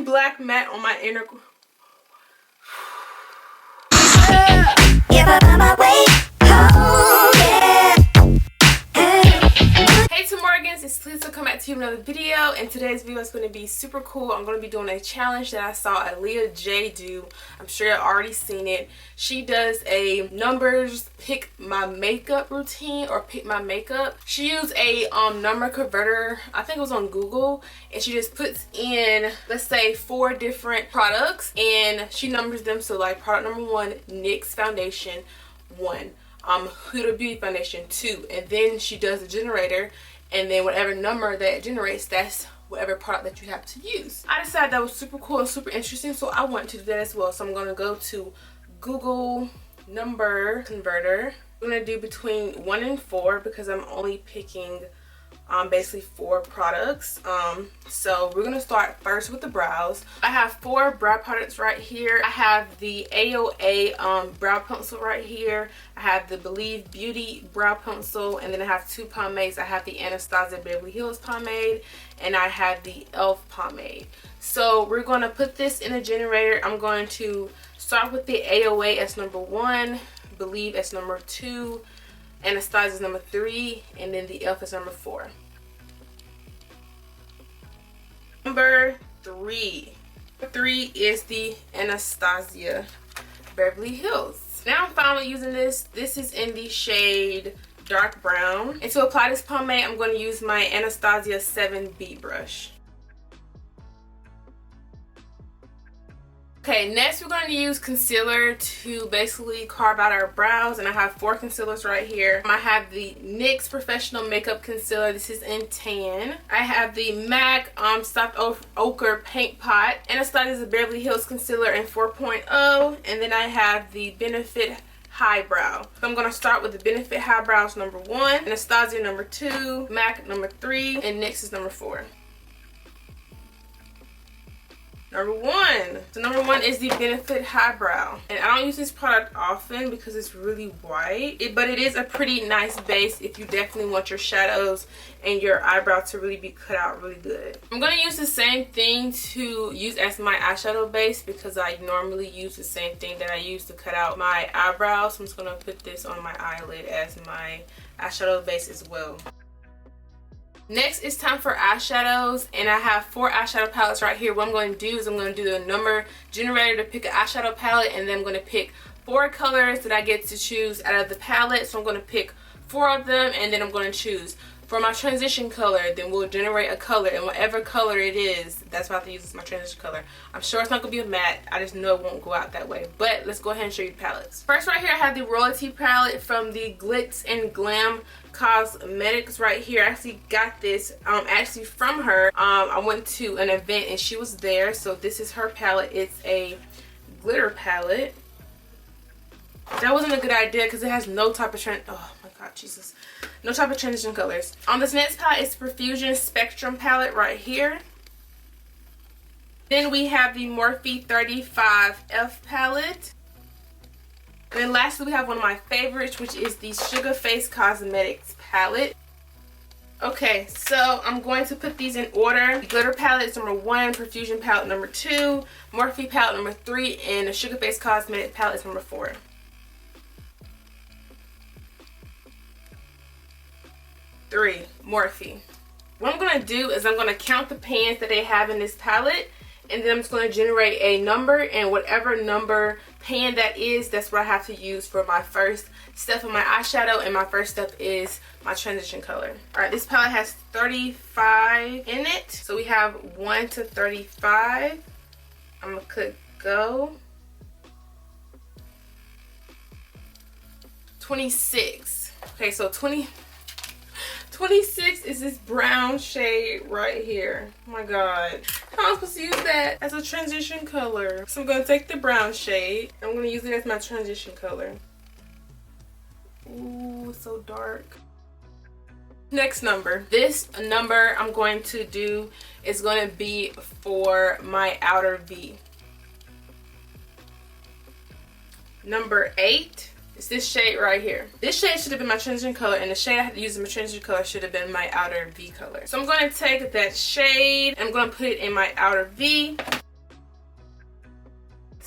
black matte on my inner. Hey TaMorgans, it's Talisa coming back to you with another video, and today's video is going to be super cool. I'm going to be doing a challenge that I saw Aaliyah J do. I'm sure you've already seen it. She does a numbers pick my makeup routine, or pick my makeup. She used a number converter, I think it was on Google, and she just puts in, let's say, 4 different products, and she numbers them. So like product number 1, NYX foundation, 1. Huda Beauty foundation, 2, and then she does the generator, and then whatever number that generates, that's whatever product that you have to use. I decided that was super cool and super interesting, so I want to do that as well. So I'm going to go to Google number converter. I'm going to do between 1 and 4 because I'm only picking basically 4 products. So we're gonna start first with the brows. I have 4 brow products right here. I have the AOA brow pencil right here. I have the Believe Beauty brow pencil, and then I have 2 pomades. I have the Anastasia Beverly Hills pomade, and I have the e.l.f. pomade. So we're gonna put this in a generator. I'm going to start with the AOA as number 1, Believe as number 2, Anastasia is number 3, and then the e.l.f. is number 4. Number 3. Number 3 is the Anastasia Beverly Hills. Now I'm finally using this. This is in the shade dark brown. And to apply this pomade, I'm going to use my Anastasia 7B brush. Okay, next we're going to use concealer to basically carve out our brows, and I have 4 concealers right here. I have the NYX Professional Makeup Concealer. This is in tan. I have the MAC Soft Ochre Paint Pot, Anastasia Beverly Hills Concealer in 4.0, and then I have the Benefit Highbrow. So I'm going to start with the Benefit Highbrows number 1, Anastasia number 2, MAC number 3, and NYX is number 4. Number 1. So number 1 is the Benefit Highbrow. And I don't use this product often because it's really white. But it is a pretty nice base if you definitely want your shadows and your eyebrow to really be cut out really good. I'm going to use the same thing to use as my eyeshadow base because I normally use the same thing that I use to cut out my eyebrows. So I'm just going to put this on my eyelid as my eyeshadow base as well. Next, it's time for eyeshadows, and I have 4 eyeshadow palettes right here. What I'm going to do is I'm going to do the number generator to pick an eyeshadow palette, and then I'm going to pick 4 colors that I get to choose out of the palette. So I'm going to pick 4 of them, and then I'm going to choose. For my transition color, then we'll generate a color, and whatever color it is, that's what I have to use as my transition color. I'm sure it's not going to be a matte. I just know it won't go out that way. But let's go ahead and show you the palettes. First right here, I have the Royalty palette from the Glitz and Glam Cosmetics right here. I actually got this actually from her. I went to an event and she was there. So this is her palette. It's a glitter palette. That wasn't a good idea because it has no type of trend. Oh my god, Jesus. No type of transition colors. On this next palette is Profusion Spectrum palette right here. Then we have the Morphe 35F palette. And then lastly we have one of my favorites, which is the Sugar Face Cosmetics palette. Okay, so I'm going to put these in order. The glitter palette is number 1, Profusion palette number 2, Morphe palette number 3, and the Sugar Face Cosmetic palette is number 4. Morphe. What I'm going to do is I'm going to count the pans that they have in this palette, and then I'm just going to generate a number, and whatever number pan that is, that's what I have to use for my first step of my eyeshadow, and my first step is my transition color. Alright, this palette has 35 in it, so we have 1 to 35. I'm going to click go. 26. Okay, so 26 is this brown shade right here. Oh my god. How am I supposed to use that as a transition color? So I'm going to take the brown shade. I'm going to use it as my transition color. Ooh, it's so dark. Next number. This number I'm going to do is going to be for my outer V. Number 8. It's this shade right here. This shade should have been my transition color, and the shade I had to use in my transition color should have been my outer V color. So I'm going to take that shade and I'm going to put it in my outer V.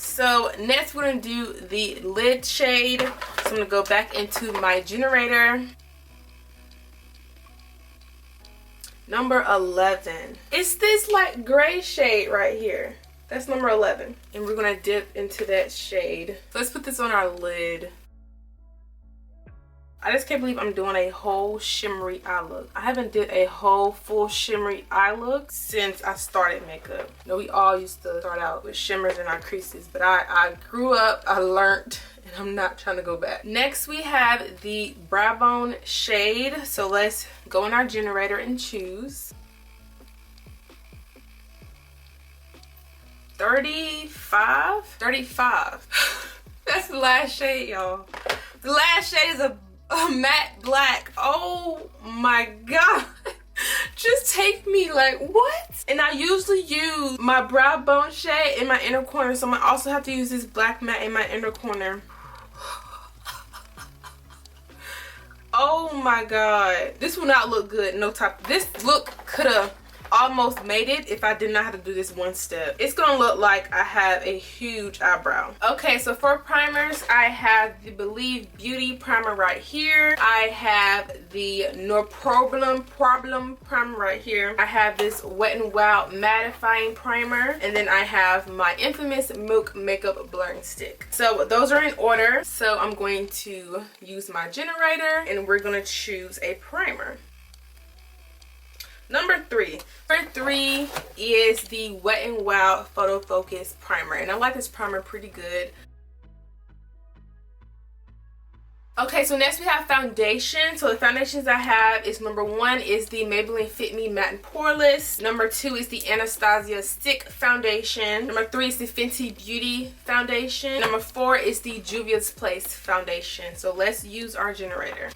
So next we're going to do the lid shade. So I'm going to go back into my generator. Number 11. It's this like gray shade right here. That's number 11. And we're going to dip into that shade. So let's put this on our lid. I just can't believe I'm doing a whole shimmery eye look. I haven't did a whole full shimmery eye look since I started makeup. You know, we all used to start out with shimmers in our creases, but I grew up, I learned, and I'm not trying to go back. Next we have the brow bone shade. So let's go in our generator and choose. 35? 35. That's the last shade, y'all. The last shade is a matte black. Oh my god. Just take me like, what? And I usually use my brow bone shade in my inner corner, so I'm gonna also have to use this black matte in my inner corner. Oh my god. This will not look good. No top. This look could have almost made it if I did not have to do this one step. It's gonna look like I have a huge eyebrow. Okay, so for primers, I have the Believe Beauty primer right here. I have the No Problem primer right here. I have this Wet n Wild mattifying primer, and then I have my infamous Milk makeup blurring stick. So those are in order. So I'm going to use my generator and we're gonna choose a primer. Number 3. Number 3 is the Wet n Wild Photo Focus primer, and I like this primer pretty good. Okay, so next we have foundation. So the foundations I have is number 1 is the Maybelline Fit Me Matte and Poreless. Number 2 is the Anastasia Stick Foundation. Number 3 is the Fenty Beauty Foundation. Number 4 is the Juvia's Place Foundation. So let's use our generator.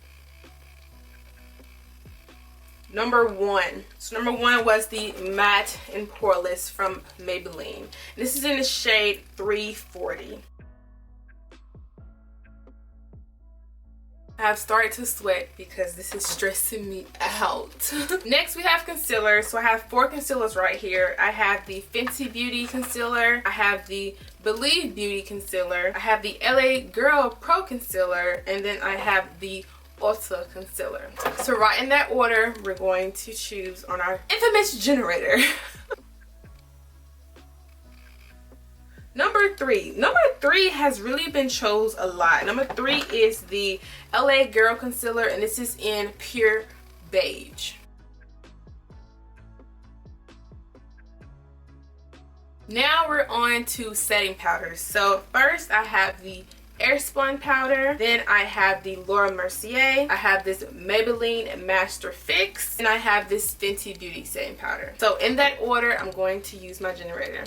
Number 1. So number 1 was the Matte and Poreless from Maybelline. This is in the shade 340. I have started to sweat because this is stressing me out. Next we have concealer. So I have 4 concealers right here. I have the Fenty Beauty concealer. I have the Believe Beauty concealer. I have the LA Girl Pro concealer. And then I have the Ulta concealer. So right in that order, we're going to choose on our infamous generator. Number 3. Number 3 has really been chose a lot. Number 3 is the LA Girl concealer, and this is in Pure Beige. Now we're on to setting powders. So first I have the Airspun powder, then I have the Laura Mercier, I have this Maybelline Master Fix, and I have this Fenty Beauty setting powder. So in that order, I'm going to use my generator.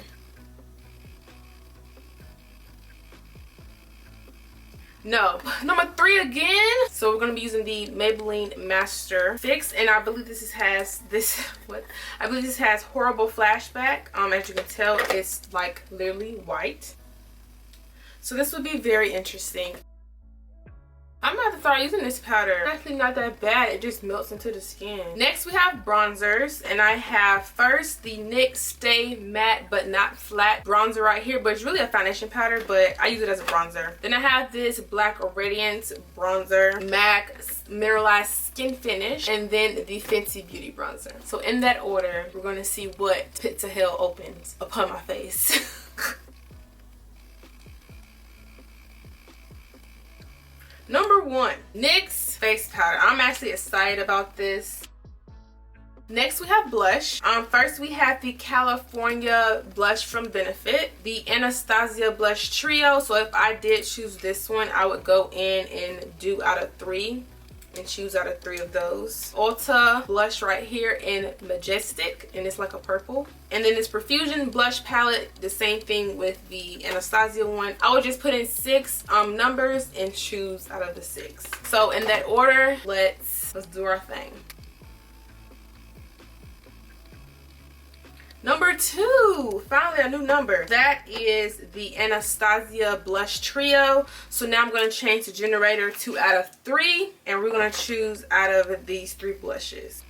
No, number 3 again. So we're gonna be using the Maybelline Master Fix, and I believe this has I believe this has Horrible Flashback. As you can tell, it's like literally white. So this would be very interesting. I'm gonna have to start using this powder. It's actually not that bad. It just melts into the skin. Next we have bronzers, and I have first the NYX Stay Matte But Not Flat bronzer right here, but it's really a foundation powder, but I use it as a bronzer. Then I have this Black Radiance bronzer, MAC Mineralized Skin Finish, and then the Fenty Beauty bronzer. So in that order, we're gonna see what pit to hell opens upon my face. Number 1, NYX face powder. I'm actually excited about this. Next we have blush. First we have the California blush from Benefit, the Anastasia blush trio. So if I did choose this one, I would go in and do out of 3 and choose out of 3 of those. Ulta blush right here in Majestic, and it's like a purple. And then this Profusion blush palette, the same thing with the Anastasia one. I would just put in 6 numbers and choose out of the 6. So in that order, let's do our thing. Number 2, finally a new number. That is the Anastasia blush trio. So now I'm going to change the generator to out of 3, and we're going to choose out of these 3 blushes.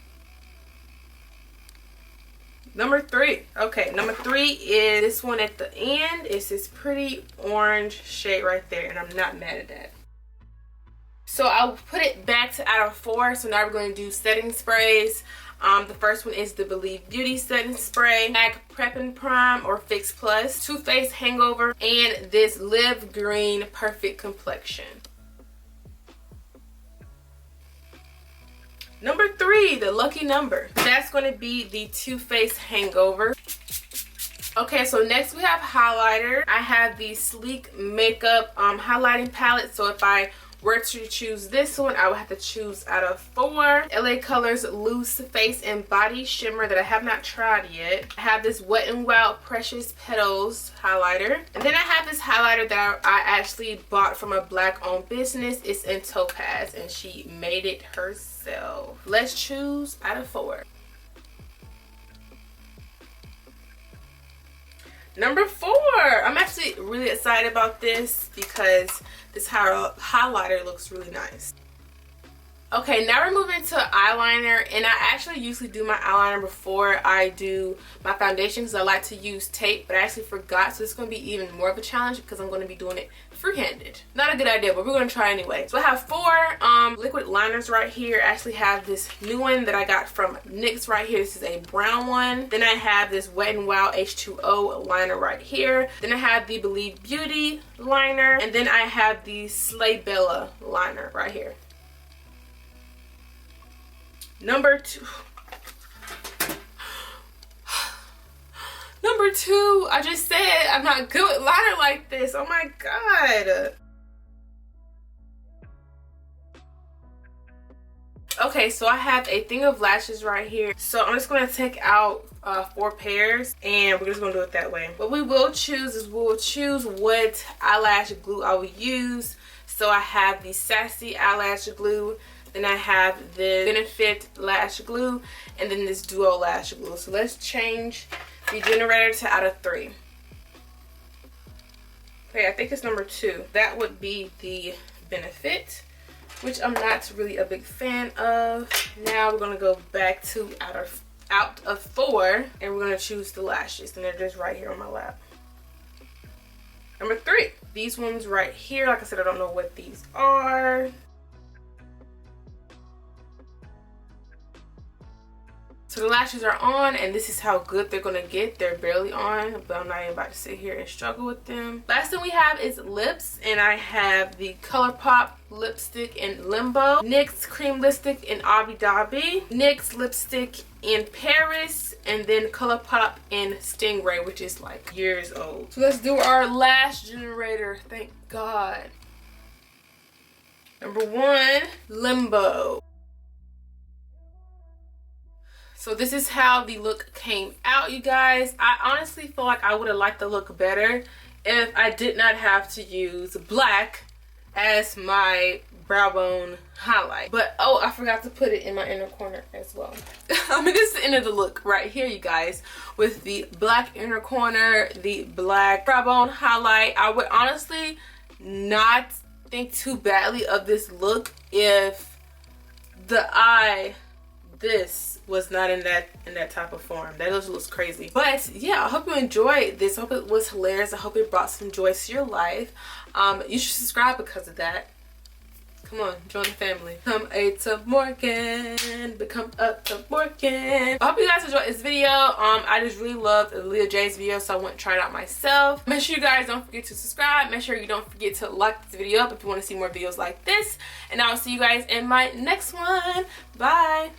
Number 3. Okay, number 3 is this one at the end. It's this pretty orange shade right there, and I'm not mad at that. So I'll put it back to out of 4. So now we're going to do setting sprays. The first one is the Believe Beauty setting spray, MAC Prep and Prime or Fix Plus, Too Faced Hangover, and this Live Green Perfect Complexion. Number 3, the lucky number. That's going to be the Too Faced Hangover. Okay, so next we have highlighter. I have the Sleek Makeup highlighting palette. So if I were to choose this one, I would have to choose out of 4. LA Colors Loose Face and Body Shimmer that I have not tried yet. I have this Wet n Wild Precious Petals highlighter. And then I have this highlighter that I actually bought from a black owned business. It's in Topaz and she made it herself. Let's choose out of 4. Number 4. I'm actually really excited about this because this highlighter looks really nice. Okay, now we're moving to eyeliner, and I actually usually do my eyeliner before I do my foundation because I like to use tape, but I actually forgot, so it's going to be even more of a challenge because I'm going to be doing it free-handed. Not a good idea, but we're going to try anyway. So I have 4 liquid liners right here. I actually have this new one that I got from NYX right here. This is a brown one. Then I have this Wet n Wild H2O liner right here. Then I have the Believe Beauty liner, and then I have the Slay Bella liner right here. Number 2. Number 2, I just said I'm not good with liner like this. Oh my god. Okay, so I have a thing of lashes right here. So I'm just going to take out 4 pairs and we're just going to do it that way. What we will choose is we'll choose what eyelash glue I will use. So I have the Sassy eyelash glue. Then I have the Benefit lash glue, and then this Duo lash glue. So let's change the generator to out of 3. Okay, I think it's number 2. That would be the Benefit, which I'm not really a big fan of. Now we're gonna go back to out of 4, and we're gonna choose the lashes, and they're just right here on my lap. Number 3, these ones right here. Like I said, I don't know what these are. So the lashes are on, and this is how good they're gonna get. They're barely on, but I'm not even about to sit here and struggle with them. Last thing we have is lips, and I have the ColourPop lipstick in Limbo, NYX cream lipstick in Abu Dhabi, NYX lipstick in Paris, and then ColourPop in Stingray, which is like years old. So let's do our lash generator, thank God. Number 1, Limbo. So this is how the look came out, you guys. I honestly feel like I would have liked the look better if I did not have to use black as my brow bone highlight. But oh, I forgot to put it in my inner corner as well. I mean, this is the end of the look right here, you guys, with the black inner corner, the black brow bone highlight. I would honestly not think too badly of this look if this was not in that type of form. That just looks crazy. But yeah, I hope you enjoyed this. I hope it was hilarious. I hope it brought some joy to your life. You should subscribe because of that. Come on, join the family. Become a TaMorgan. Become a TaMorgan. I hope you guys enjoyed this video. I just really loved Aaliyah J's video, so I went and try it out myself. Make sure you guys don't forget to subscribe. Make sure you don't forget to like this video up if you want to see more videos like this. And I will see you guys in my next one. Bye.